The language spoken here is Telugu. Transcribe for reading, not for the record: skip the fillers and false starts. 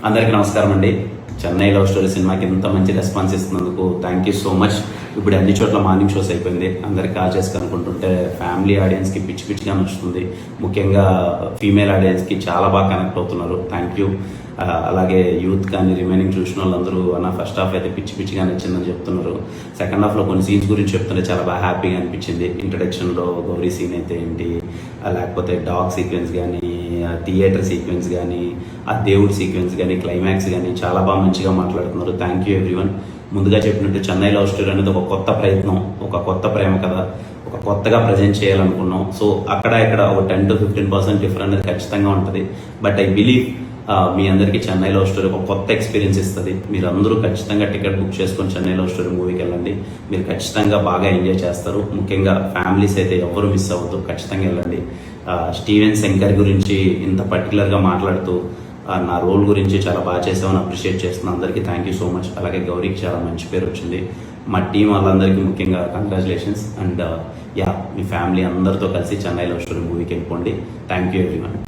అందరికీ నమస్కారం అండి. చెన్నై లవ్ స్టోరీ సినిమాకి ఇంత మంచి రెస్పాన్స్ ఇస్తున్నందుకు థ్యాంక్ యూ సో మచ్. ఇప్పుడు అన్ని చోట్ల మార్నింగ్ షోస్ అయిపోయింది. అందరికి కాల్ చేసి కనుక్కుంటుంటే ఫ్యామిలీ ఆడియన్స్కి పిచ్చి పిచ్చిగా నచ్చుతుంది. ముఖ్యంగా ఫీమేల్ ఆడియన్స్కి చాలా బాగా కనెక్ట్ అవుతున్నారు. Thank you. అలాగే యూత్ కానీ రిమైనింగ్ చూసిన వాళ్ళందరూ నా ఫస్ట్ హాఫ్ అయితే పిచ్చి పిచ్చిగా నచ్చిందని చెప్తున్నారు. సెకండ్ హాఫ్లో కొన్ని సీన్స్ గురించి చెప్తుంటే చాలా బాగా హ్యాపీగా అనిపించింది. ఇంట్రడక్షన్లో గౌరీ సీన్ అయితే ఏంటి, లేకపోతే డాగ్ సీక్వెన్స్ కానీ, థియేటర్ సీక్వెన్స్ కానీ, ఆ దేవుడి సీక్వెన్స్ కానీ, క్లైమాక్స్ కానీ చాలా బాగా మంచిగా మాట్లాడుతున్నారు. Thank you everyone. ముందుగా చెప్పినట్టు చెన్నై లవ్ స్టోరీ అనేది ఒక కొత్త ప్రయత్నం, ఒక కొత్త ప్రేమ కథ, ఒక కొత్తగా ప్రజెంట్ చేయాలనుకున్నాం. సో అక్కడ ఇక్కడ ఒక 10 to 15% డిఫరెంట్ అనేది ఖచ్చితంగా ఉంటుంది. బట్ ఐ బిలీవ్ మీ అందరికీ చెన్నై లవ్ స్టోరీ ఒక కొత్త ఎక్స్పీరియన్స్ ఇస్తుంది. మీరు అందరూ ఖచ్చితంగా టికెట్ బుక్ చేసుకొని చెన్నై లవ్ స్టోరీ మూవీకి వెళ్ళండి. మీరు ఖచ్చితంగా బాగా ఎంజాయ్ చేస్తారు. ముఖ్యంగా ఫ్యామిలీస్ అయితే ఎవరు మిస్ అవ్వద్దు, ఖచ్చితంగా వెళ్ళండి. స్టీవెన్ శంకర్ గురించి ఇంత పర్టికులర్గా మాట్లాడుతూ నా రోల్ గురించి చాలా బాగా చేసామని అప్రిషియేట్ చేస్తున్నాను. అందరికీ థ్యాంక్ యూ సో మచ్. అలాగే గౌరీకి చాలా మంచి పేరు వచ్చింది. మా టీం వాళ్ళందరికీ ముఖ్యంగా కంగ్రాచులేషన్స్. అండ్ మీ ఫ్యామిలీ అందరితో కలిసి చెన్నై లవ్ స్టోరీ మూవీకి వెళ్ళిపోండి. Thank you everyone.